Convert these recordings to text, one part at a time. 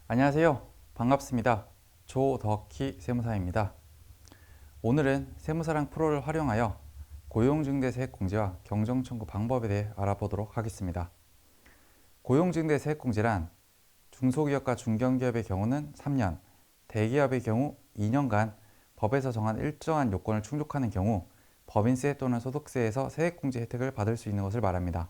안녕하세요. 반갑습니다. 조덕희 세무사입니다. 오늘은 세무사랑 프로를 활용하여 고용중개세액공제와 경정청구 방법에 대해 알아보도록 하겠습니다. 고용중개세액공제란 중소기업과 중견기업의 경우는 3년, 대기업의 경우 2년간 법에서 정한 일정한 요건을 충족하는 경우 법인세 또는 소득세에서 세액공제 혜택을 받을 수 있는 것을 말합니다.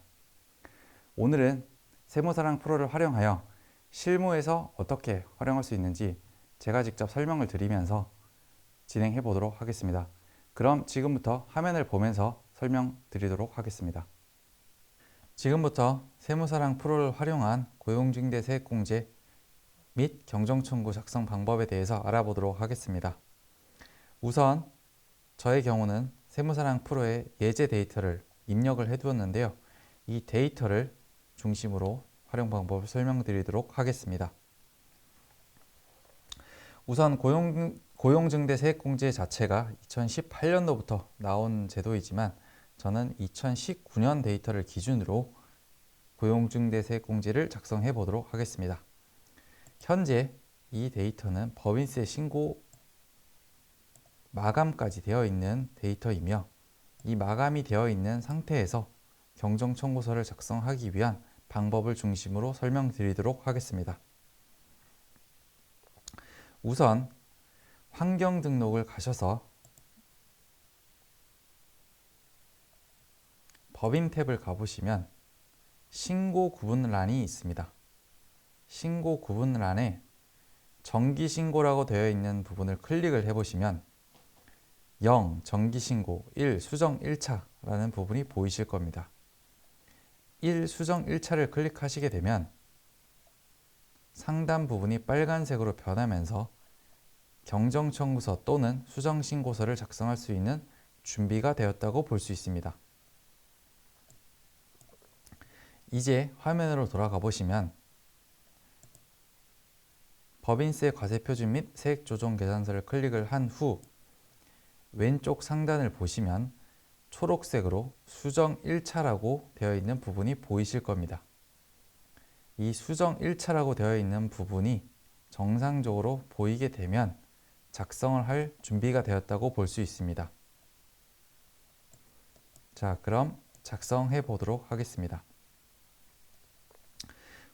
오늘은 세무사랑 프로를 활용하여 실무에서 어떻게 활용할 수 있는지 제가 직접 설명을 드리면서 진행해 보도록 하겠습니다. 그럼 지금부터 화면을 보면서 설명드리도록 하겠습니다. 지금부터 세무사랑 프로를 활용한 고용중개 세액공제 및 경정청구 작성 방법에 대해서 알아보도록 하겠습니다. 우선 저의 경우는 세무사랑 프로에 예제 데이터를 입력을 해두었는데요. 이 데이터를 중심으로 활용 방법을 설명드리도록 하겠습니다. 우선 고용증대 세액공제 자체가 2018년도부터 나온 제도이지만 저는 2019년 데이터를 기준으로 고용증대 세액공제를 작성해 보도록 하겠습니다. 현재 이 데이터는 법인세 신고 마감까지 되어 있는 데이터이며 이 마감이 되어 있는 상태에서 경정청구서를 작성하기 위한 방법을 중심으로 설명드리도록 하겠습니다. 우선 환경 등록을 가셔서 법인 탭을 가보시면 신고 구분란이 있습니다. 신고 구분란에 정기신고라고 되어 있는 부분을 클릭을 해보시면 0. 정기신고 1. 수정 1차라는 부분이 보이실 겁니다. 1. 수정 1차를 클릭하시게 되면 상단 부분이 빨간색으로 변하면서 경정청구서 또는 수정신고서를 작성할 수 있는 준비가 되었다고 볼 수 있습니다. 이제 화면으로 돌아가 보시면 법인세 과세표준 및 세액조정계산서를 클릭을 한 후 왼쪽 상단을 보시면 초록색으로 수정 1차라고 되어 있는 부분이 보이실 겁니다. 이 수정 1차라고 되어 있는 부분이 정상적으로 보이게 되면 작성을 할 준비가 되었다고 볼 수 있습니다. 자, 그럼 작성해 보도록 하겠습니다.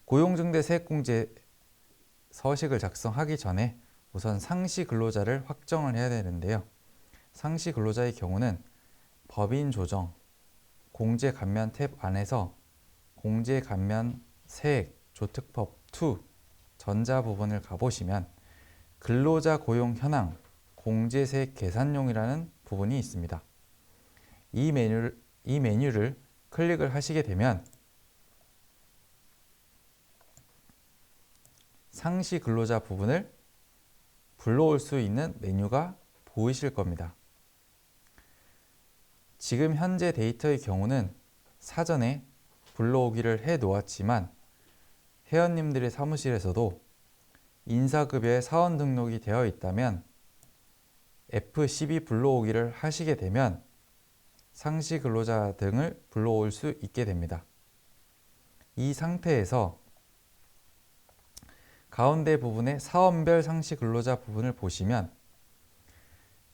고용증대 세액공제 서식을 작성하기 전에 우선 상시 근로자를 확정을 해야 되는데요. 상시 근로자의 경우는 법인 조정, 공제 감면 탭 안에서 공제 감면 세액 조특법 2 전자 부분을 가보시면 근로자 고용 현황 공제세액 계산용이라는 부분이 있습니다. 이 메뉴를 클릭을 하시게 되면 상시 근로자 부분을 불러올 수 있는 메뉴가 보이실 겁니다. 지금 현재 데이터의 경우는 사전에 불러오기를 해 놓았지만 회원님들의 사무실에서도 인사급여에 사원 등록이 되어 있다면 F12 불러오기를 하시게 되면 상시 근로자 등을 불러올 수 있게 됩니다. 이 상태에서 가운데 부분에 사원별 상시 근로자 부분을 보시면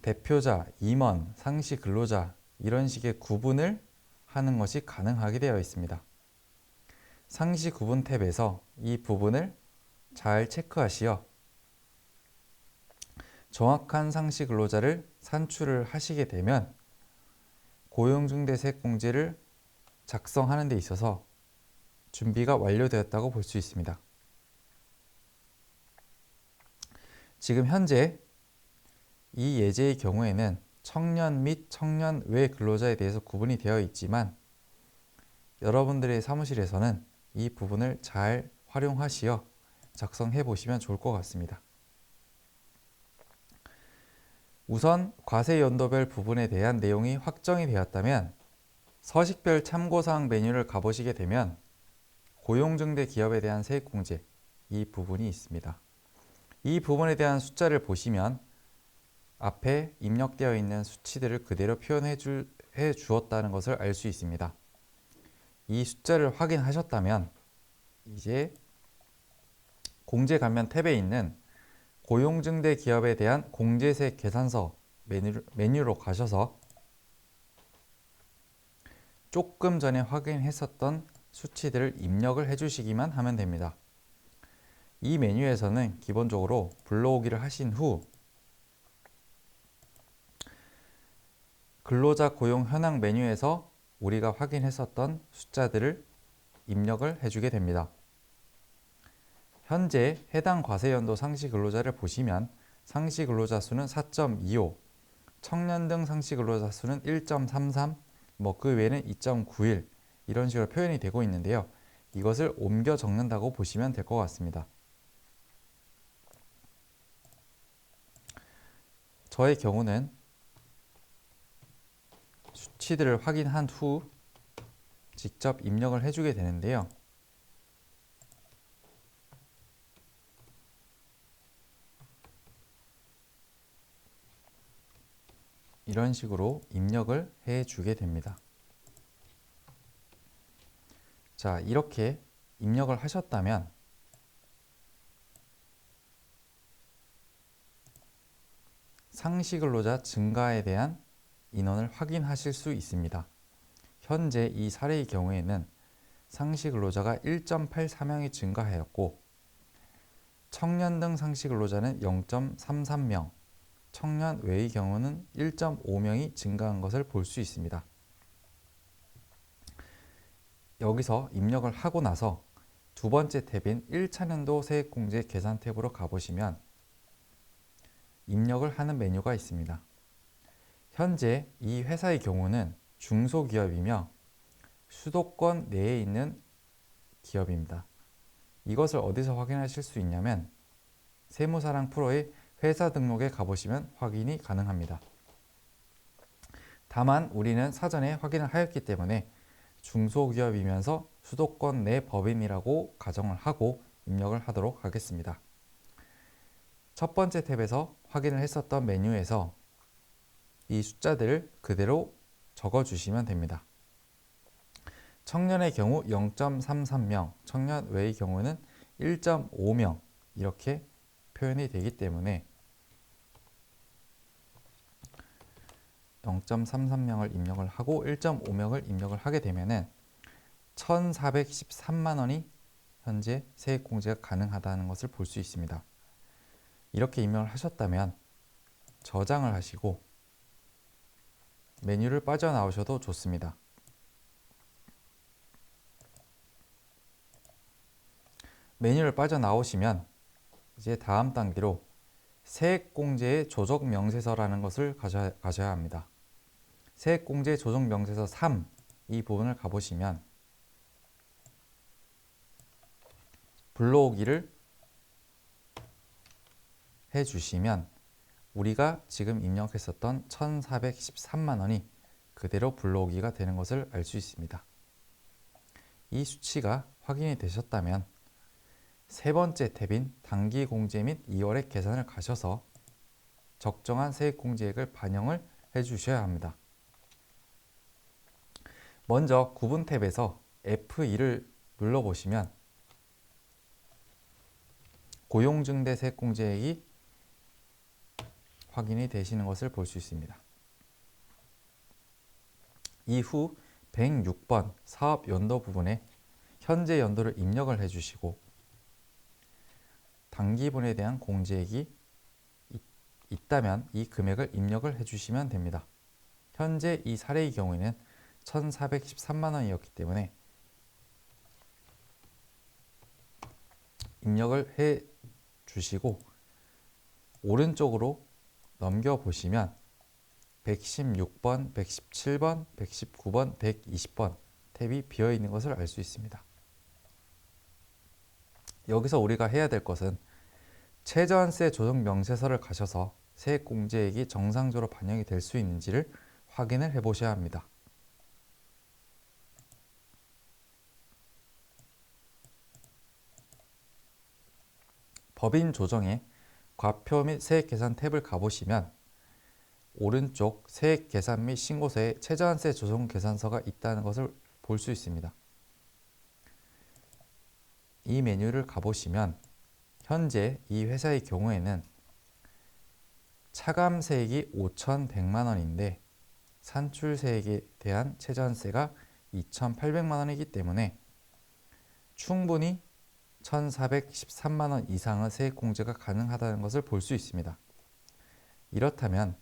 대표자, 임원, 상시 근로자 이런 식의 구분을 하는 것이 가능하게 되어 있습니다. 상시 구분 탭에서 이 부분을 잘 체크하시어 정확한 상시 근로자를 산출을 하시게 되면 고용중개세액공제를 작성하는 데 있어서 준비가 완료되었다고 볼 수 있습니다. 지금 현재 이 예제의 경우에는 청년 및 청년 외 근로자에 대해서 구분이 되어 있지만 여러분들의 사무실에서는 이 부분을 잘 활용하시어 작성해 보시면 좋을 것 같습니다. 우선 과세연도별 부분에 대한 내용이 확정이 되었다면 서식별 참고사항 메뉴를 가보시게 되면 고용증대 기업에 대한 세액공제 이 부분이 있습니다. 이 부분에 대한 숫자를 보시면 앞에 입력되어 있는 수치들을 그대로 표현해 주었다는 것을 알 수 있습니다. 이 숫자를 확인하셨다면 이제 공제감면 탭에 있는 고용증대 기업에 대한 공제세 계산서 메뉴로 가셔서 조금 전에 확인했었던 수치들을 입력을 해주시기만 하면 됩니다. 이 메뉴에서는 기본적으로 불러오기를 하신 후 근로자 고용 현황 메뉴에서 우리가 확인했었던 숫자들을 입력을 해주게 됩니다. 현재 해당 과세연도 상시 근로자를 보시면 상시 근로자 수는 4.25, 청년 등 상시 근로자 수는 1.33, 그 외에는 2.91 이런 식으로 표현이 되고 있는데요. 이것을 옮겨 적는다고 보시면 될 것 같습니다. 저의 경우는 수치들을 확인한 후 직접 입력을 해주게 되는데요. 이런 식으로 입력을 해주게 됩니다. 자, 이렇게 입력을 하셨다면 상시 근로자 증가에 대한 인원을 확인하실 수 있습니다. 현재 이 사례의 경우에는 상시 근로자가 1.84명이 증가하였고 청년 등 상시 근로자는 0.33명, 청년 외의 경우는 1.5명이 증가한 것을 볼 수 있습니다. 여기서 입력을 하고 나서 두 번째 탭인 1차년도 세액공제 계산 탭으로 가보시면 입력을 하는 메뉴가 있습니다. 현재 이 회사의 경우는 중소기업이며 수도권 내에 있는 기업입니다. 이것을 어디서 확인하실 수 있냐면 세무사랑 프로의 회사 등록에 가보시면 확인이 가능합니다. 다만 우리는 사전에 확인을 하였기 때문에 중소기업이면서 수도권 내 법인이라고 가정을 하고 입력을 하도록 하겠습니다. 첫 번째 탭에서 확인을 했었던 메뉴에서 이 숫자들을 그대로 적어주시면 됩니다. 청년의 경우 0.33명, 청년 외의 경우는 1.5명 이렇게 표현이 되기 때문에 0.33명을 입력을 하고 1.5명을 입력을 하게 되면은 1,413만 원이 현재 세액공제가 가능하다는 것을 볼 수 있습니다. 이렇게 입력을 하셨다면 저장을 하시고 메뉴를 빠져나오셔도 좋습니다. 메뉴를 빠져나오시면 이제 다음 단계로 세액공제의 조정명세서라는 것을 가셔야 합니다. 세액공제 조정명세서 3 이 부분을 가보시면 불러오기를 해주시면 우리가 지금 입력했었던 1,413만 원이 그대로 불러오기가 되는 것을 알 수 있습니다. 이 수치가 확인이 되셨다면 세 번째 탭인 단기공제 및 2월의 계산을 가셔서 적정한 세액공제액을 반영을 해주셔야 합니다. 먼저 구분 탭에서 F2를 눌러보시면 고용증대 세액공제액이 확인이 되시는 것을 볼 수 있습니다. 이후 106번 사업연도 부분에 현재 연도를 입력을 해주시고 단기분에 대한 공제액이 있다면 이 금액을 입력을 해주시면 됩니다. 현재 이 사례의 경우에는 1,413만 원이었기 때문에 입력을 해 주시고 오른쪽으로 넘겨보시면 116번, 117번, 119번, 120번 탭이 비어있는 것을 알 수 있습니다. 여기서 우리가 해야 될 것은 최저한세 조정 명세서를 가셔서 세액공제액이 정상적으로 반영이 될 수 있는지를 확인을 해 보셔야 합니다. 법인 조정에 과표 및 세액계산 탭을 가보시면 오른쪽 세액계산 및 신고서에 최저한세 조정 계산서가 있다는 것을 볼 수 있습니다. 이 메뉴를 가보시면 현재 이 회사의 경우에는 차감세액이 5,100만 원인데 산출세액에 대한 최저한세가 2,800만 원이기 때문에 충분히 1,413만 원 이상의 세액공제가 가능하다는 것을 볼 수 있습니다. 이렇다면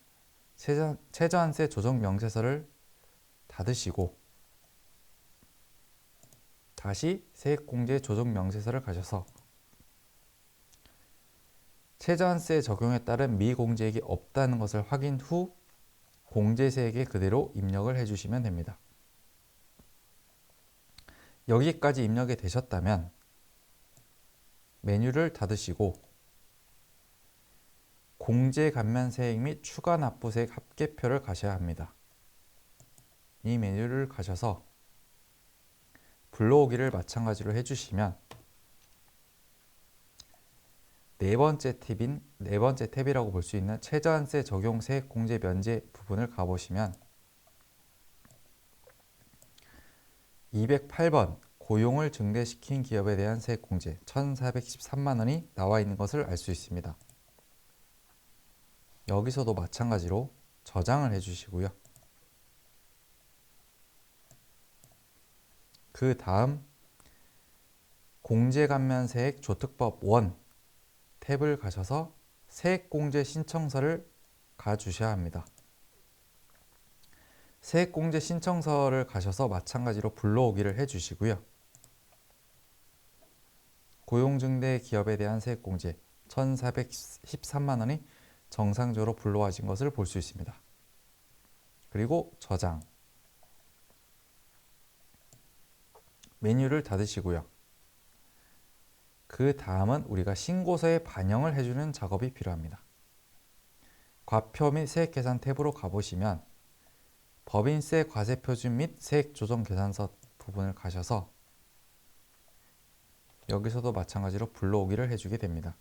최저한세 조정 명세서를 닫으시고 다시 세액공제 조정 명세서를 가셔서 최저한세 적용에 따른 미공제액이 없다는 것을 확인 후 공제세액에 그대로 입력을 해주시면 됩니다. 여기까지 입력이 되셨다면 메뉴를 닫으시고 공제감면세액 및 추가납부세액 합계표를 가셔야 합니다. 이 메뉴를 가셔서 불러오기를 마찬가지로 해주시면 네 번째 탭이라고 볼 수 있는 최저한세 적용 세액공제 면제 부분을 가보시면 208번 고용을 증대시킨 기업에 대한 세액공제 1,413만 원이 나와 있는 것을 알 수 있습니다. 여기서도 마찬가지로 저장을 해주시고요. 그 다음 공제감면세액 조특법 1 탭을 가셔서 세액공제 신청서를 가주셔야 합니다. 세액공제 신청서를 가셔서 마찬가지로 불러오기를 해주시고요. 고용증대 기업에 대한 세액공제 1,413만 원이 정상적으로 불러와진 것을 볼 수 있습니다. 그리고 저장, 메뉴를 닫으시고요. 그 다음은 우리가 신고서에 반영을 해주는 작업이 필요합니다. 과표 및 세액계산 탭으로 가보시면 법인세 과세표준 및 세액조정계산서 부분을 가셔서 여기서도 마찬가지로 불러오기를 해주게 됩니다.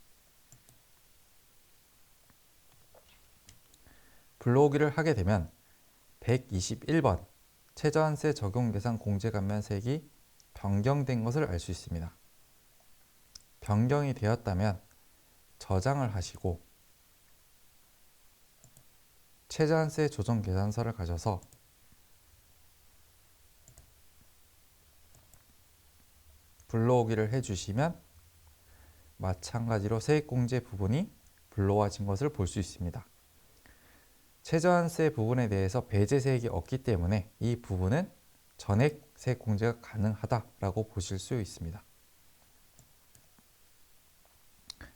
불러오기를 하게 되면 121번 최저한세 적용 대상 공제감면세액이 변경된 것을 알 수 있습니다. 변경이 되었다면 저장을 하시고 최저한세 조정 계산서를 가셔서 불러오기를 해주시면 마찬가지로 세액공제 부분이 불러와진 것을 볼 수 있습니다. 최저한세 부분에 대해서 배제세액이 없기 때문에 이 부분은 전액 세액공제가 가능하다라고 보실 수 있습니다.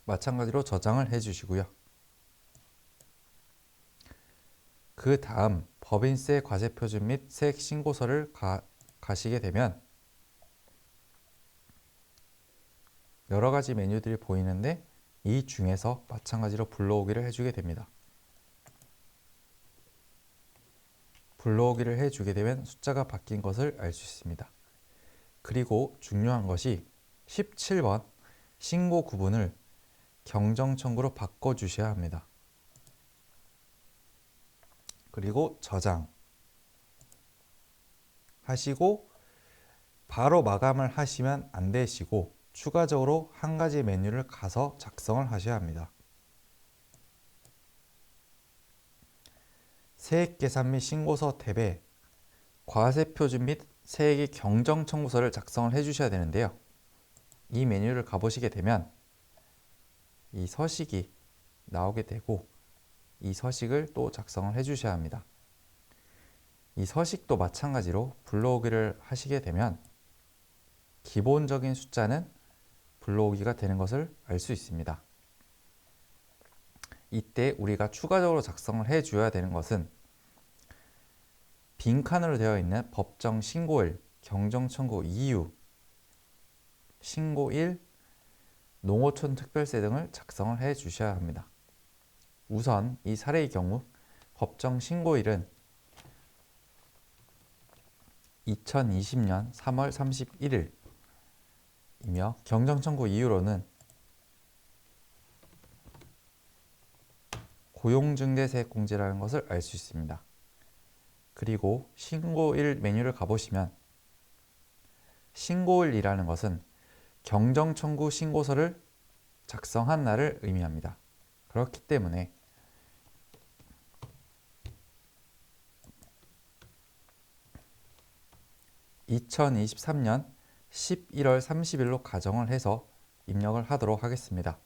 마찬가지로 저장을 해주시고요. 그 다음 법인세 과세표준 및 세액신고서를 가시게 되면 여러 가지 메뉴들이 보이는데 이 중에서 마찬가지로 불러오기를 해주게 됩니다. 불러오기를 해주게 되면 숫자가 바뀐 것을 알 수 있습니다. 그리고 중요한 것이 17번 신고 구분을 경정청구로 바꿔주셔야 합니다. 그리고 저장 하시고 바로 마감을 하시면 안 되시고 추가적으로 한 가지 메뉴를 가서 작성을 하셔야 합니다. 세액계산 및 신고서 탭에 과세표준 및 세액의 경정청구서를 작성을 해주셔야 되는데요. 이 메뉴를 가보시게 되면 이 서식이 나오게 되고 이 서식을 또 작성을 해주셔야 합니다. 이 서식도 마찬가지로 불러오기를 하시게 되면 기본적인 숫자는 불러오기가 되는 것을 알 수 있습니다. 이때 우리가 추가적으로 작성을 해줘야 되는 것은 빈칸으로 되어 있는 법정 신고일, 경정청구 이유, 신고일, 농어촌 특별세 등을 작성을 해 주셔야 합니다. 우선 이 사례의 경우 법정 신고일은 2020년 3월 31일이며 경정청구 이유로는 고용증대세액공제라는 것을 알 수 있습니다. 그리고 신고일 메뉴를 가보시면 신고일이라는 것은 경정청구 신고서를 작성한 날을 의미합니다. 그렇기 때문에 2023년 11월 30일로 가정을 해서 입력을 하도록 하겠습니다.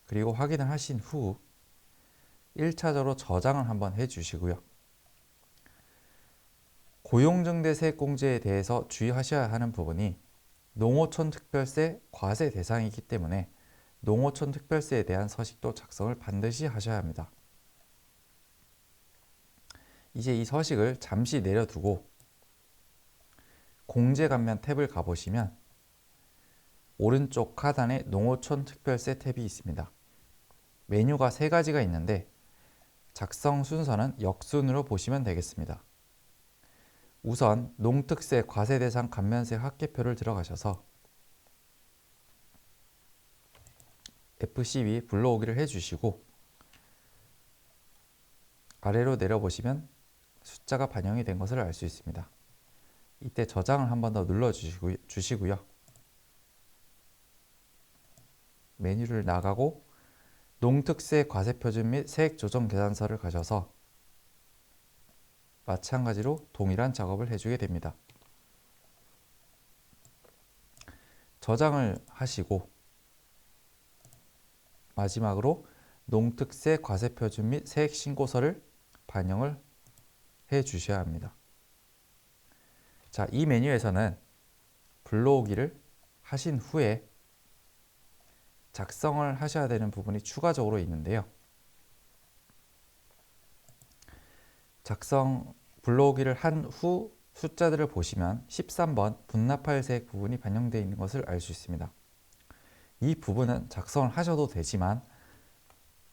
그리고 확인을 하신 후 1차적으로 저장을 한번 해주시고요. 고용증대 세액공제에 대해서 주의하셔야 하는 부분이 농어촌 특별세 과세 대상이기 때문에 농어촌 특별세에 대한 서식도 작성을 반드시 하셔야 합니다. 이제 이 서식을 잠시 내려두고 공제감면 탭을 가보시면 오른쪽 하단에 농어촌 특별세 탭이 있습니다. 메뉴가 3가지가 있는데 작성 순서는 역순으로 보시면 되겠습니다. 우선 농특세 과세 대상 감면세 합계표를 들어가셔서 F12 불러오기를 해주시고 아래로 내려보시면 숫자가 반영이 된 것을 알 수 있습니다. 이때 저장을 한 번 더 눌러주시고요. 메뉴를 나가고 농특세 과세표준 및 세액조정계산서를 가셔서 마찬가지로 동일한 작업을 해주게 됩니다. 저장을 하시고 마지막으로 농특세 과세표준 및 세액신고서를 반영을 해 주셔야 합니다. 자, 이 메뉴에서는 불러오기를 하신 후에 작성을 하셔야 되는 부분이 추가적으로 있는데요. 불러오기를 한 후 숫자들을 보시면 13번 분납할 세액 부분이 반영되어 있는 것을 알 수 있습니다. 이 부분은 작성을 하셔도 되지만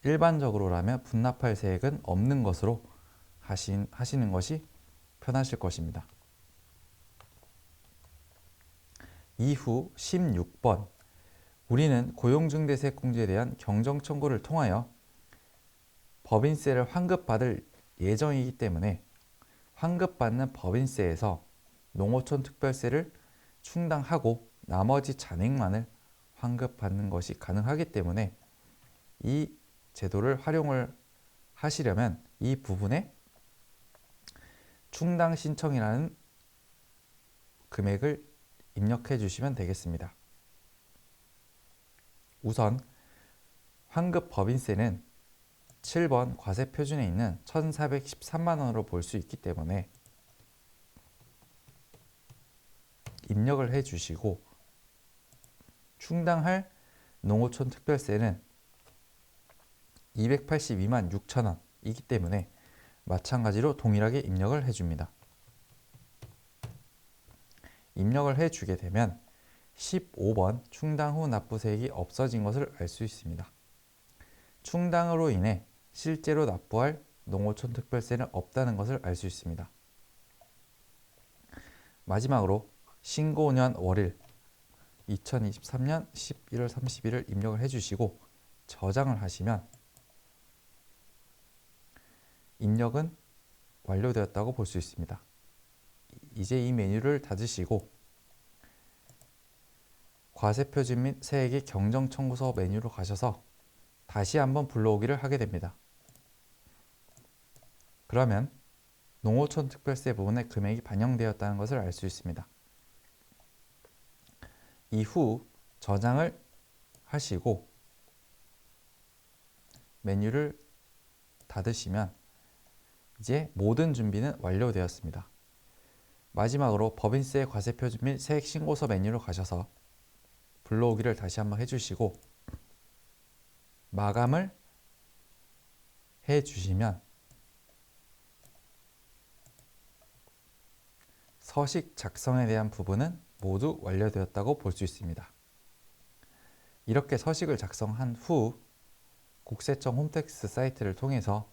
일반적으로라면 분납할 세액은 없는 것으로 하시는 것이 편하실 것입니다. 이후 16번 우리는 고용증대세액공제에 대한 경정청구를 통하여 법인세를 환급받을 예정이기 때문에 환급받는 법인세에서 농어촌 특별세를 충당하고 나머지 잔액만을 환급받는 것이 가능하기 때문에 이 제도를 활용을 하시려면 이 부분에 충당 신청이라는 금액을 입력해 주시면 되겠습니다. 우선 환급 법인세는 7번 과세 표준에 있는 1,413만 원으로 볼 수 있기 때문에 입력을 해 주시고 충당할 농어촌 특별세는 282만 6천 원이기 때문에 마찬가지로 동일하게 입력을 해줍니다. 입력을 해주게 되면 15번 충당 후 납부세액이 없어진 것을 알 수 있습니다. 충당으로 인해 실제로 납부할 농어촌 특별세는 없다는 것을 알 수 있습니다. 마지막으로 신고년 월일 2023년 11월 30일을 입력을 해주시고 저장을 하시면 입력은 완료되었다고 볼 수 있습니다. 이제 이 메뉴를 닫으시고 과세표준 및 세액의 경정청구서 메뉴로 가셔서 다시 한번 불러오기를 하게 됩니다. 그러면 농어촌 특별세 부분에 금액이 반영되었다는 것을 알 수 있습니다. 이후 저장을 하시고 메뉴를 닫으시면 이제 모든 준비는 완료되었습니다. 마지막으로 법인세 과세표준 및 세액신고서 메뉴로 가셔서 불러오기를 다시 한번 해주시고 마감을 해주시면 서식 작성에 대한 부분은 모두 완료되었다고 볼 수 있습니다. 이렇게 서식을 작성한 후 국세청 홈택스 사이트를 통해서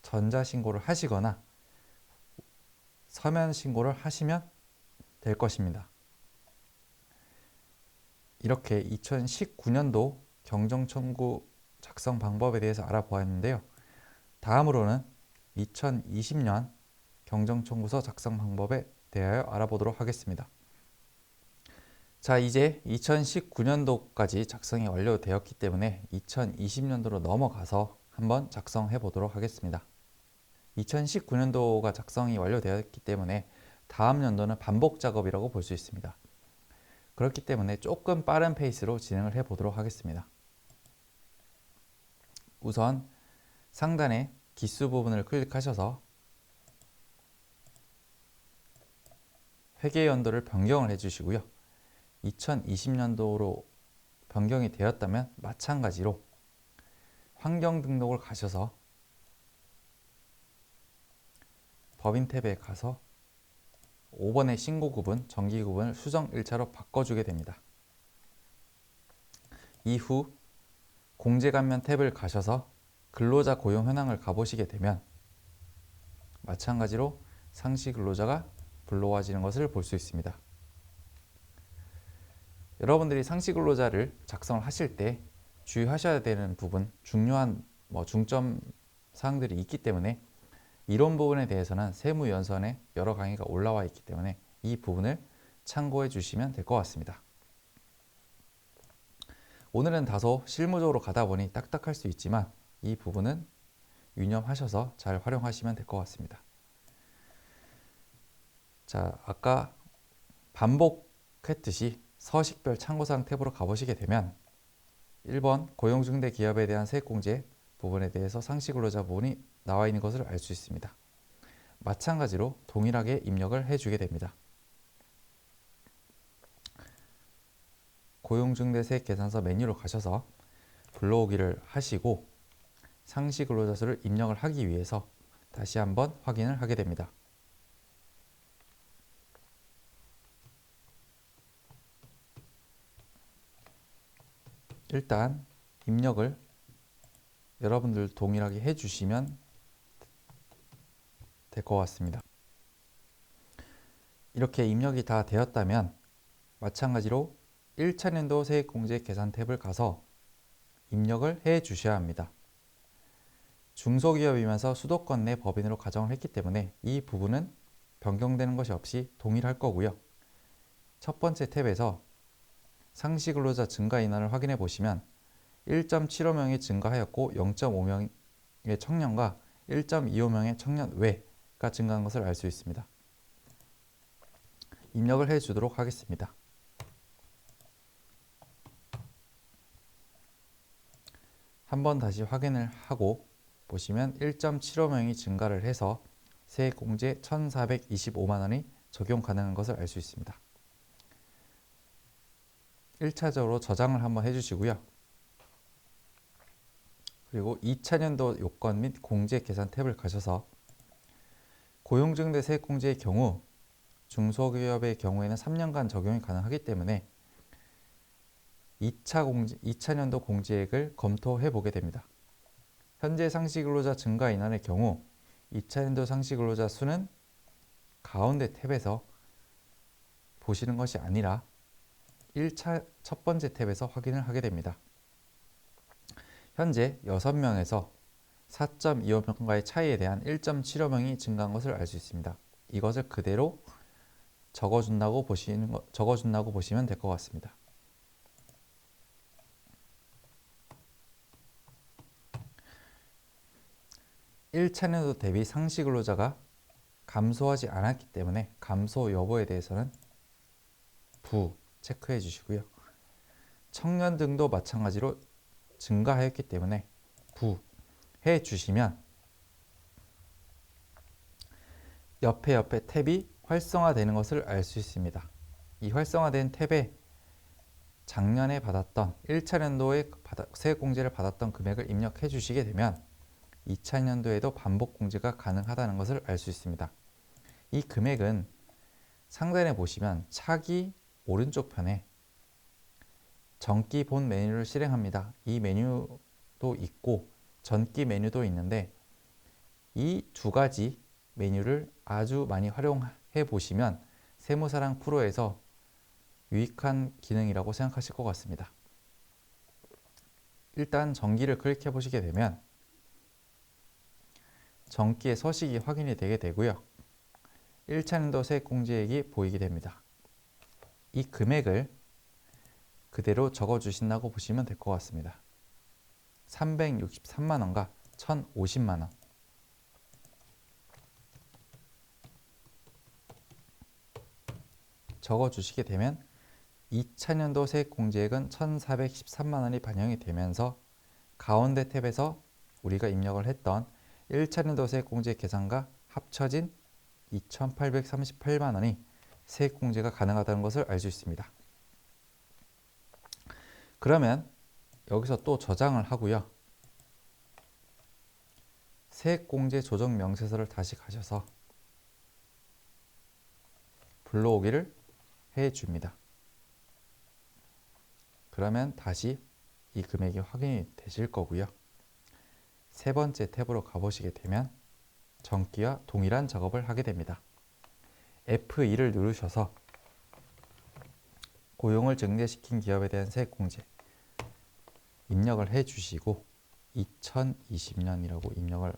전자신고를 하시거나 서면 신고를 하시면 될 것입니다. 이렇게 2019년도 경정청구 작성 방법에 대해서 알아보았는데요. 다음으로는 2020년 경정청구서 작성 방법에 대하여 알아보도록 하겠습니다. 자, 이제 2019년도까지 작성이 완료되었기 때문에 2020년도로 넘어가서 한번 작성해 보도록 하겠습니다. 2019년도가 작성이 완료되었기 때문에 다음 연도는 반복 작업이라고 볼 수 있습니다. 그렇기 때문에 조금 빠른 페이스로 진행을 해 보도록 하겠습니다. 우선 상단에 기수 부분을 클릭하셔서 회계 연도를 변경을 해주시고요. 2020년도로 변경이 되었다면 마찬가지로 환경 등록을 가셔서 법인 탭에 가서 5번의 신고 구분, 정기 구분을 수정 1차로 바꿔주게 됩니다. 이후 공제감면 탭을 가셔서 근로자 고용 현황을 가보시게 되면 마찬가지로 상시 근로자가 불러와지는 것을 볼 수 있습니다. 여러분들이 상시 근로자를 작성을 하실 때 주의하셔야 되는 부분, 중요한 중점 사항들이 있기 때문에 이런 부분에 대해서는 세무연수원에 여러 강의가 올라와 있기 때문에 이 부분을 참고해 주시면 될 것 같습니다. 오늘은 다소 실무적으로 가다 보니 딱딱할 수 있지만 이 부분은 유념하셔서 잘 활용하시면 될 것 같습니다. 자, 아까 반복했듯이 서식별 참고사항 탭으로 가보시게 되면 1번 고용중대 기업에 대한 세액공제 부분에 대해서 상시근로자 부분이 나와 있는 것을 알 수 있습니다. 마찬가지로 동일하게 입력을 해주게 됩니다. 고용중대세액계산서 메뉴로 가셔서 불러오기를 하시고 상시근로자 수를 입력을 하기 위해서 다시 한번 확인을 하게 됩니다. 일단 입력을 여러분들 동일하게 해주시면 될 것 같습니다. 이렇게 입력이 다 되었다면 마찬가지로 1차 년도 세액공제 계산 탭을 가서 입력을 해 주셔야 합니다. 중소기업이면서 수도권 내 법인으로 가정을 했기 때문에 이 부분은 변경되는 것이 없이 동일할 거고요. 첫 번째 탭에서 상시근로자 증가 인원을 확인해 보시면 1.75명이 증가하였고 0.5명의 청년과 1.25명의 청년 외가 증가한 것을 알 수 있습니다. 입력을 해 주도록 하겠습니다. 한번 다시 확인을 하고 보시면 1.75명이 증가를 해서 세액공제 1,425만 원이 적용 가능한 것을 알 수 있습니다. 1차적으로 저장을 한번 해주시고요. 그리고 2차 년도 요건 및 공제 계산 탭을 가셔서 고용중대 세액공제의 경우 중소기업의 경우에는 3년간 적용이 가능하기 때문에 2차 년도 공제액을 검토해 보게 됩니다. 현재 상시근로자 증가 인원의 경우 2차 년도 상시근로자 수는 가운데 탭에서 보시는 것이 아니라 1차 첫 번째 탭에서 확인을 하게 됩니다. 현재 6명에서 4.25명과의 차이에 대한 1.75명이 증가한 것을 알 수 있습니다. 이것을 그대로 적어준다고 보시면 될 것 같습니다. (1차 년도) 대비 상시근로자가 감소하지 않았기 때문에 감소 여부에 대해서는 부 체크해 주시고요. 청년 등도 마찬가지로 증가하였기 때문에 부 해 주시면 옆에 탭이 활성화되는 것을 알 수 있습니다. 이 활성화된 탭에 작년에 받았던 1차 년도에 세액공제를 받았던 금액을 입력해 주시게 되면 2차 년도에도 반복 공제가 가능하다는 것을 알 수 있습니다. 이 금액은 상단에 보시면 차기 오른쪽 편에 전기 본 메뉴를 실행합니다. 이 메뉴도 있고 전기 메뉴도 있는데 이 두 가지 메뉴를 아주 많이 활용해 보시면 세무사랑 프로에서 유익한 기능이라고 생각하실 것 같습니다. 일단 전기를 클릭해 보시게 되면 전기의 서식이 확인이 되게 되고요. 1차 년도 세액공제액이 보이게 됩니다. 이 금액을 그대로 적어주신다고 보시면 될 것 같습니다. 363만원과 1050만원 적어주시게 되면 2000년도 세액공제액은 1413만원이 반영이 되면서 가운데 탭에서 우리가 입력을 했던 1차년도 세액공제 계산과 합쳐진 2838만원이 세액공제가 가능하다는 것을 알 수 있습니다. 그러면 여기서 또 저장을 하고요. 세액공제 조정 명세서를 다시 가셔서 불러오기를 해줍니다. 그러면 다시 이 금액이 확인이 되실 거고요. 세 번째 탭으로 가보시게 되면 전기와 동일한 작업을 하게 됩니다. F2를 누르셔서 고용을 증대시킨 기업에 대한 세액공제 입력을 해주시고 2020년이라고 입력을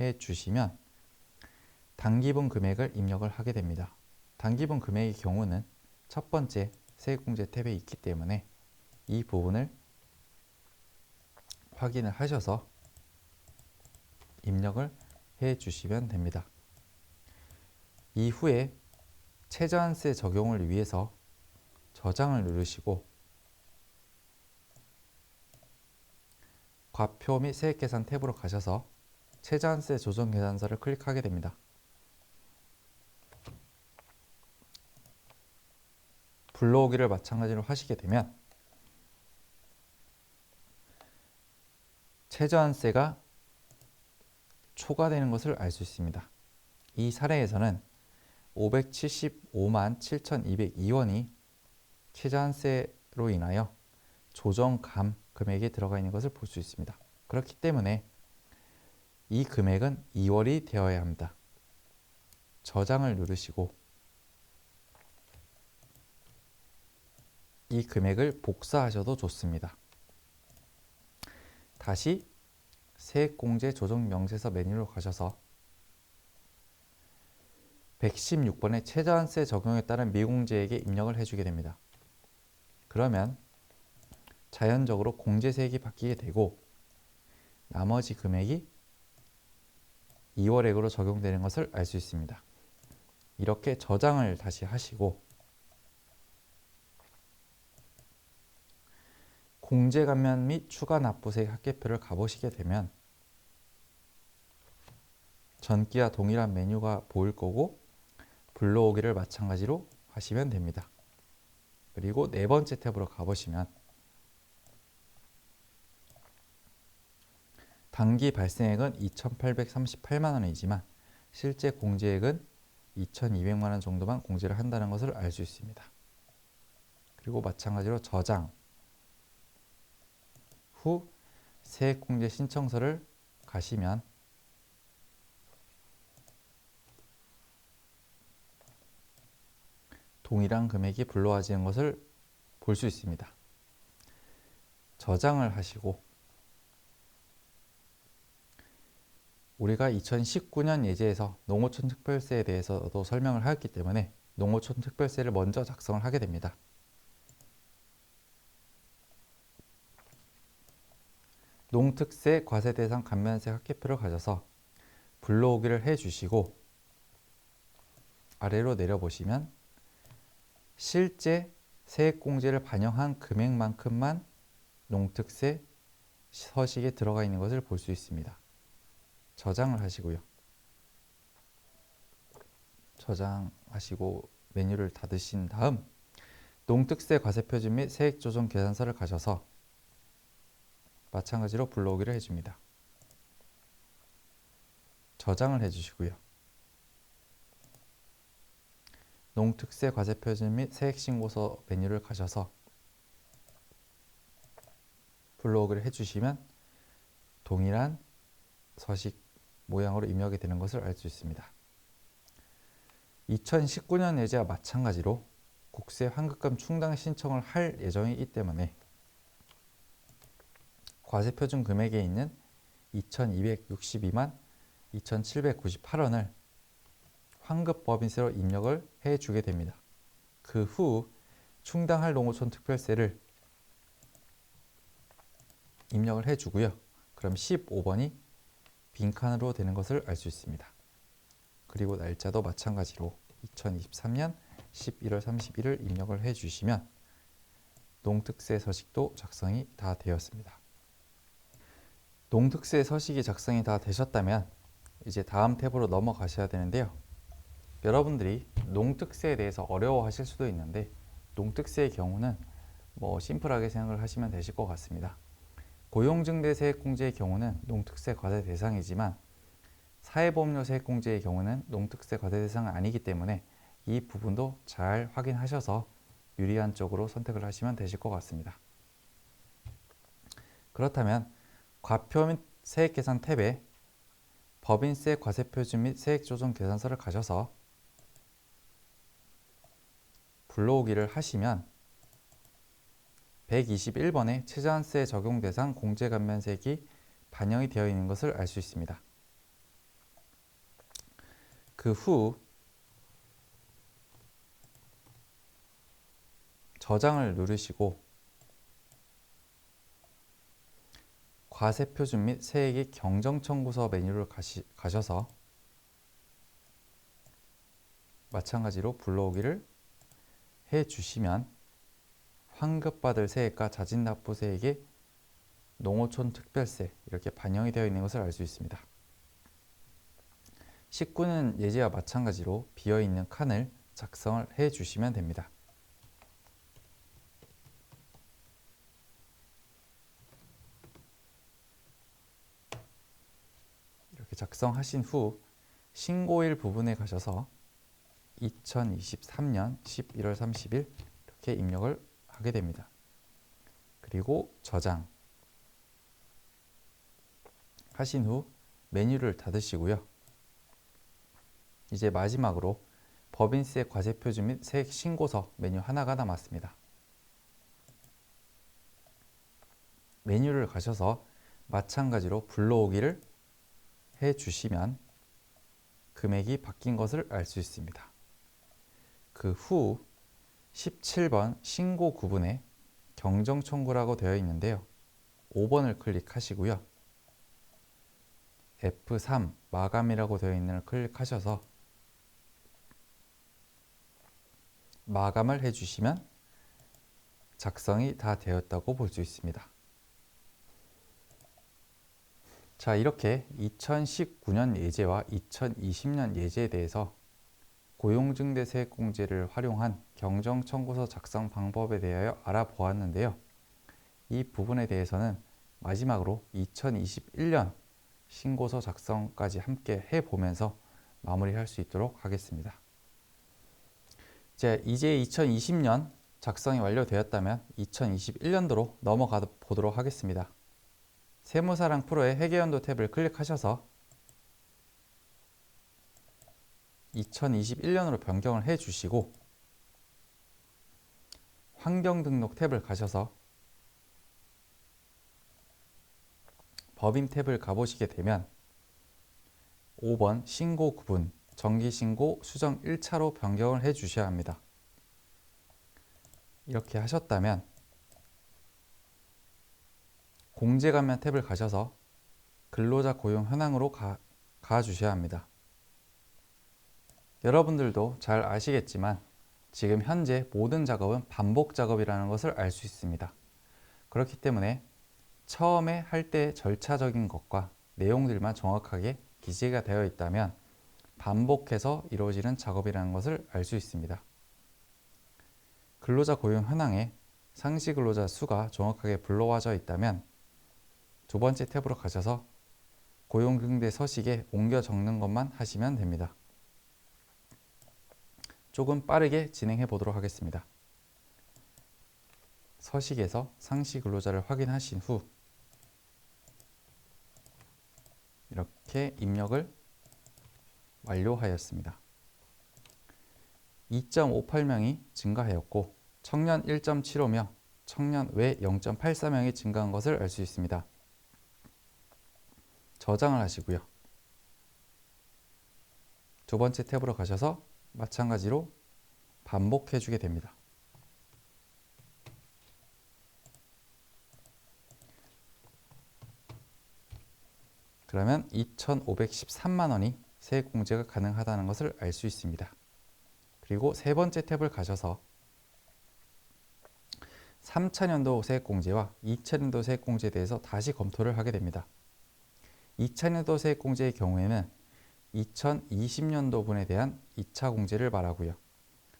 해주시면 단기분 금액을 입력을 하게 됩니다. 단기분 금액의 경우는 첫 번째 세액공제 탭에 있기 때문에 이 부분을 확인을 하셔서 입력을 해주시면 됩니다. 이후에 최저한세 적용을 위해서 저장을 누르시고 과표 및 세액계산 탭으로 가셔서 최저한세 조정 계산서를 클릭하게 됩니다. 불러오기를 마찬가지로 하시게 되면 최저한세가 초과되는 것을 알 수 있습니다. 이 사례에서는 575만 7,202원이 최저한세로 인하여 조정감 금액이 들어가 있는 것을 볼 수 있습니다. 그렇기 때문에 이 금액은 2월이 되어야 합니다. 저장을 누르시고 이 금액을 복사하셔도 좋습니다. 다시 세액공제 조정 명세서 메뉴로 가셔서 116번의 최저한세 적용에 따른 미공제액에 입력을 해주게 됩니다. 그러면 자연적으로 공제세액이 바뀌게 되고 나머지 금액이 2월액으로 적용되는 것을 알 수 있습니다. 이렇게 저장을 다시 하시고 공제감면 및 추가 납부세액 합계표를 가보시게 되면 전기와 동일한 메뉴가 보일 거고 불러오기를 마찬가지로 하시면 됩니다. 그리고 네 번째 탭으로 가보시면 단기 발생액은 2,838만원이지만 실제 공제액은 2,200만원 정도만 공제를 한다는 것을 알 수 있습니다. 그리고 마찬가지로 저장 후 세액공제 신청서를 가시면 동일한 금액이 불러와지는 것을 볼 수 있습니다. 저장을 하시고 우리가 2019년 예제에서 농어촌 특별세에 대해서도 설명을 하였기 때문에 농어촌 특별세를 먼저 작성을 하게 됩니다. 농특세 과세대상 감면세 합계표를 가져서 불러오기를 해주시고 아래로 내려보시면 실제 세액공제를 반영한 금액만큼만 농특세 서식에 들어가 있는 것을 볼 수 있습니다. 저장을 하시고요. 저장하시고 메뉴를 닫으신 다음 농특세 과세표준 및 세액조정 계산서를 가셔서 마찬가지로 불러오기를 해줍니다. 저장을 해주시고요. 농특세 과세표준 및 세액신고서 메뉴를 가셔서 불러오기를 해주시면 동일한 서식 모양으로 입력이 되는 것을 알 수 있습니다. 2019년 예제와 마찬가지로 국세 환급금 충당 신청을 할 예정이기 때문에 과세표준 금액에 있는 2,262만 2,798원을 환급법인세로 입력을 해주게 됩니다. 그 후 충당할 농어촌 특별세를 입력을 해주고요. 그럼 15번이 빈칸으로 되는 것을 알 수 있습니다. 그리고 날짜도 마찬가지로 2023년 11월 31일 입력을 해주시면 농특세 서식도 작성이 다 되었습니다. 농특세 서식이 작성이 다 되셨다면 이제 다음 탭으로 넘어가셔야 되는데요. 여러분들이 농특세에 대해서 어려워하실 수도 있는데 농특세의 경우는 심플하게 생각을 하시면 되실 것 같습니다. 고용증대세액공제의 경우는 농특세 과세 대상이지만 사회보험료세액공제의 경우는 농특세 과세 대상은 아니기 때문에 이 부분도 잘 확인하셔서 유리한 쪽으로 선택을 하시면 되실 것 같습니다. 그렇다면 과표 및 세액계산 탭에 법인세 과세표준 및 세액조정 계산서를 가셔서 불러오기를 하시면 121번에 최저한세 적용 대상 공제감면세액이 반영이 되어 있는 것을 알 수 있습니다. 그 후 저장을 누르시고 과세표준 및 세액이 경정청구서 메뉴를 가셔서 마찬가지로 불러오기를 해주시면 환급받을 세액과 자진납부세액이 농어촌 특별세 이렇게 반영이 되어 있는 것을 알 수 있습니다. 19년 예제와 마찬가지로 비어있는 칸을 작성을 해주시면 됩니다. 이렇게 작성하신 후 신고일 부분에 가셔서 2023년 11월 30일 이렇게 입력을 하게 됩니다. 그리고 저장 하신 후 메뉴를 닫으시고요. 이제 마지막으로 법인세 과세표준 및 세액 신고서 메뉴 하나가 남았습니다. 메뉴를 가셔서 마찬가지로 불러오기를 해주시면 금액이 바뀐 것을 알 수 있습니다. 그 후 17번 신고 구분에 경정 청구라고 되어 있는데요. 5번을 클릭하시고요. F3 마감이라고 되어 있는 걸 클릭하셔서 마감을 해주시면 작성이 다 되었다고 볼 수 있습니다. 자, 이렇게 2019년 예제와 2020년 예제에 대해서 고용증대세액공제를 활용한 경정청구서 작성 방법에 대하여 알아보았는데요. 이 부분에 대해서는 마지막으로 2021년 신고서 작성까지 함께 해보면서 마무리할 수 있도록 하겠습니다. 이제 2020년 작성이 완료되었다면 2021년도로 넘어가 보도록 하겠습니다. 세무사랑 프로의 회계연도 탭을 클릭하셔서 2021년으로 변경을 해주시고 환경등록 탭을 가셔서 법인 탭을 가보시게 되면 5번 신고 구분, 정기신고 수정 1차로 변경을 해 주셔야 합니다. 이렇게 하셨다면 공제감면 탭을 가셔서 근로자 고용 현황으로 가주셔야 합니다. 여러분들도 잘 아시겠지만 지금 현재 모든 작업은 반복 작업이라는 것을 알 수 있습니다. 그렇기 때문에 처음에 할 때 절차적인 것과 내용들만 정확하게 기재가 되어 있다면 반복해서 이루어지는 작업이라는 것을 알 수 있습니다. 근로자 고용 현황에 상시 근로자 수가 정확하게 불러와져 있다면 두 번째 탭으로 가셔서 고용등대 서식에 옮겨 적는 것만 하시면 됩니다. 조금 빠르게 진행해 보도록 하겠습니다. 서식에서 상시 근로자를 확인하신 후 이렇게 입력을 완료하였습니다. 2.58명이 증가하였고 청년 1.75명, 청년 외 0.84명이 증가한 것을 알 수 있습니다. 저장을 하시고요. 두 번째 탭으로 가셔서 마찬가지로 반복해 주게 됩니다. 그러면 2,513만 원이 세액공제가 가능하다는 것을 알 수 있습니다. 그리고 세 번째 탭을 가셔서 3차년도 세액공제와 2차년도 세액공제에 대해서 다시 검토를 하게 됩니다. 2차년도 세액공제의 경우에는 2020년도분에 대한 2차 공제를 말하고요.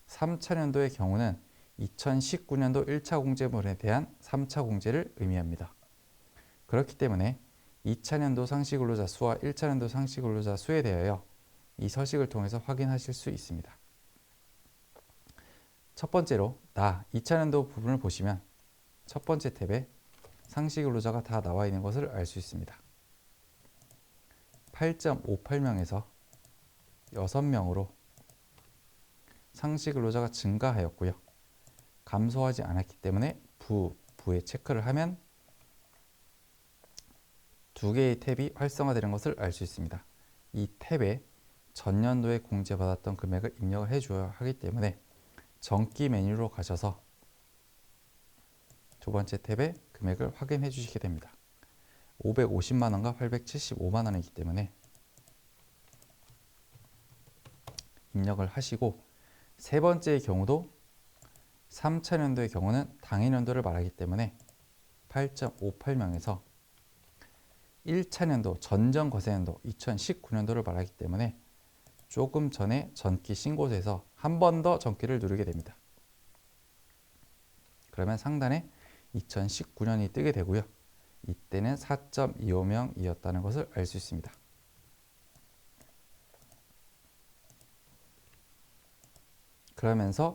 3차년도의 경우는 2019년도 1차 공제분에 대한 3차 공제를 의미합니다. 그렇기 때문에 2차년도 상시근로자 수와 1차년도 상시근로자 수에 대하여 이 서식을 통해서 확인하실 수 있습니다. 첫 번째로 2차년도 부분을 보시면 첫 번째 탭에 상시근로자가 다 나와 있는 것을 알 수 있습니다. 8.58명에서 6명으로 상시근로자가 증가하였고요. 감소하지 않았기 때문에 부에 체크를 하면 두 개의 탭이 활성화되는 것을 알 수 있습니다. 이 탭에 전년도에 공제받았던 금액을 입력을 해줘야 하기 때문에 정기 메뉴로 가셔서 두 번째 탭에 금액을 확인해 주시게 됩니다. 550만 원과 875만 원이기 때문에 입력을 하시고 세 번째의 경우도 3차년도의 경우는 당해년도를 말하기 때문에 8.58명에서 1차년도 전전거세년도 2019년도를 말하기 때문에 조금 전에 전기 신고서에서 한 번 더 전기를 누르게 됩니다. 그러면 상단에 2019년이 뜨게 되고요. 이때는 4.25명이었다는 것을 알 수 있습니다. 그러면서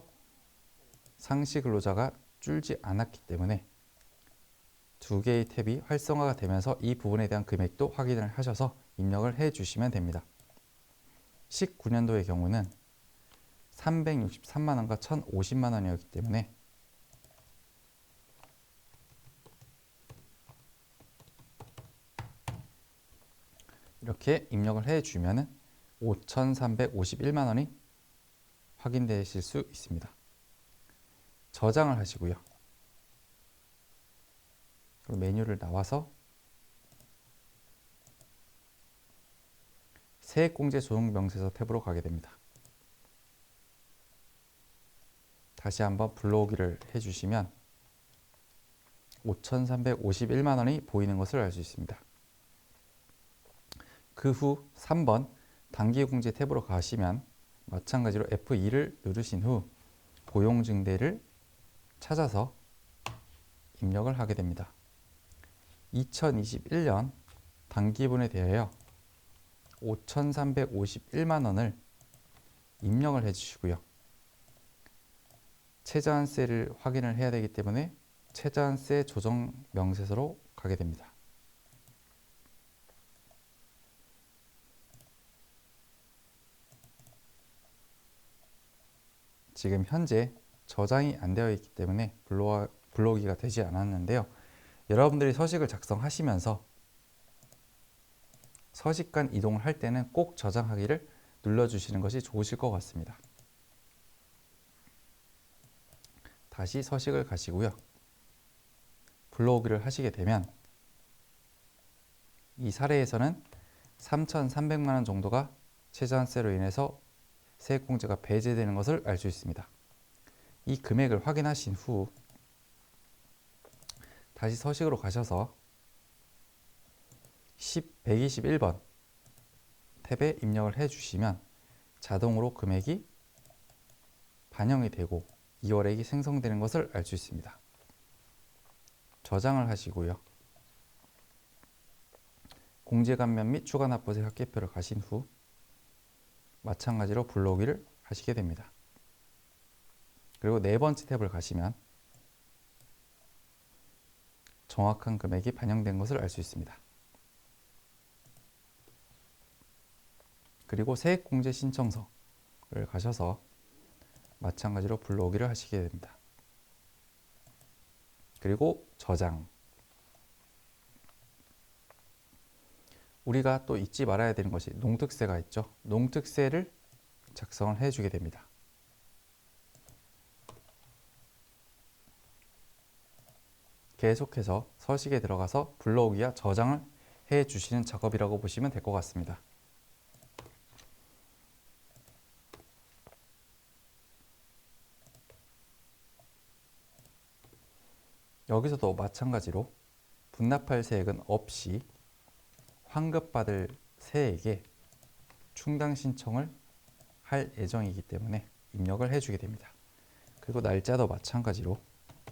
상시 근로자가 줄지 않았기 때문에 두 개의 탭이 활성화가 되면서 이 부분에 대한 금액도 확인을 하셔서 입력을 해 주시면 됩니다. 19년도의 경우는 363만 원과 1,050만 원이었기 때문에 이렇게 입력을 해 주면은 5,351만 원이 확인되실 수 있습니다. 저장을 하시고요. 그리고 메뉴를 나와서 세액공제 조정명세서 탭으로 가게 됩니다. 다시 한번 불러오기를 해주시면 5,351만 원이 보이는 것을 알 수 있습니다. 그 후 3번 단기공제 탭으로 가시면 마찬가지로 F2를 누르신 후 고용증대를 찾아서 입력을 하게 됩니다. 2021년 단기분에 대하여 5,351만 원을 입력을 해주시고요. 최저한세를 확인을 해야 되기 때문에 최저한세 조정 명세서로 가게 됩니다. 지금 현재 저장이 안 되어 있기 때문에 불러오기가 되지 않았는데요. 여러분들이 서식을 작성하시면서 서식간 이동을 할 때는 꼭 저장하기를 눌러주시는 것이 좋으실 것 같습니다. 다시 서식을 가시고요. 불러오기를 하시게 되면 이 사례에서는 3,300만 원 정도가 최저한세로 인해서 세액공제가 배제되는 것을 알 수 있습니다. 이 금액을 확인하신 후 다시 서식으로 가셔서 121번 탭에 입력을 해주시면 자동으로 금액이 반영이 되고 2월액이 생성되는 것을 알 수 있습니다. 저장을 하시고요. 공제감면 및 추가납부세 합계표를 가신 후 마찬가지로 불러오기를 하시게 됩니다. 그리고 네 번째 탭을 가시면 정확한 금액이 반영된 것을 알 수 있습니다. 그리고 세액공제 신청서를 가셔서 마찬가지로 불러오기를 하시게 됩니다. 그리고 저장. 우리가 또 잊지 말아야 되는 것이 농특세가 있죠. 농특세를 작성을 해주게 됩니다. 계속해서 서식에 들어가서 불러오기와 저장을 해 주시는 작업이라고 보시면 될 것 같습니다. 여기서도 마찬가지로 분납할 세액은 없이 환급받을 세액에 충당 신청을 할 예정이기 때문에 입력을 해주게 됩니다. 그리고 날짜도 마찬가지로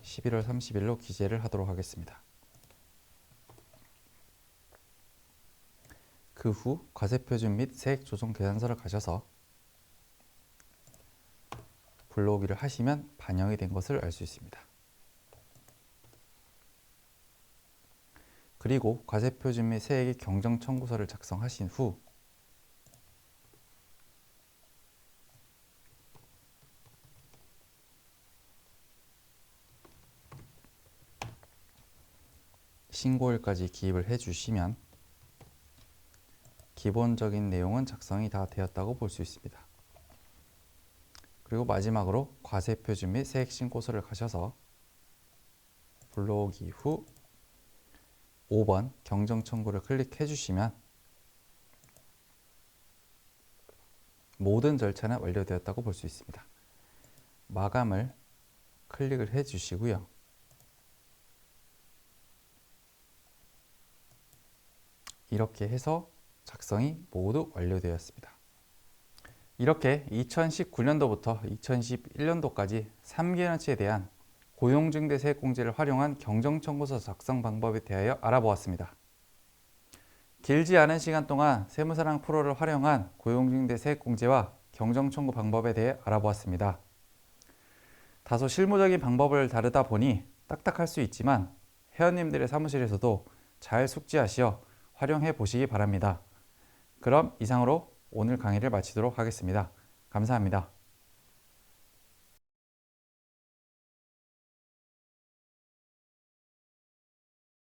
11월 30일로 기재를 하도록 하겠습니다. 그 후 과세표준 및 세액조정 계산서를 가셔서 불러오기를 하시면 반영이 된 것을 알 수 있습니다. 그리고 과세표준 및 세액의 경정청구서를 작성하신 후 신고일까지 기입을 해주시면 기본적인 내용은 작성이 다 되었다고 볼 수 있습니다. 그리고 마지막으로 과세표준 및 세액신고서를 가셔서 불러오기 후 5번 경정청구를 클릭해 주시면 모든 절차는 완료되었다고 볼 수 있습니다. 마감을 클릭을 해 주시고요. 이렇게 해서 작성이 모두 완료되었습니다. 이렇게 2019년도부터 2021년도까지 3개년치에 대한 고용중개 세액공제를 활용한 경정청구서 작성 방법에 대하여 알아보았습니다. 길지 않은 시간 동안 세무사랑 프로를 활용한 고용중개 세액공제와 경정청구 방법에 대해 알아보았습니다. 다소 실무적인 방법을 다루다 보니 딱딱할 수 있지만 회원님들의 사무실에서도 잘 숙지하시어 활용해 보시기 바랍니다. 그럼 이상으로 오늘 강의를 마치도록 하겠습니다. 감사합니다.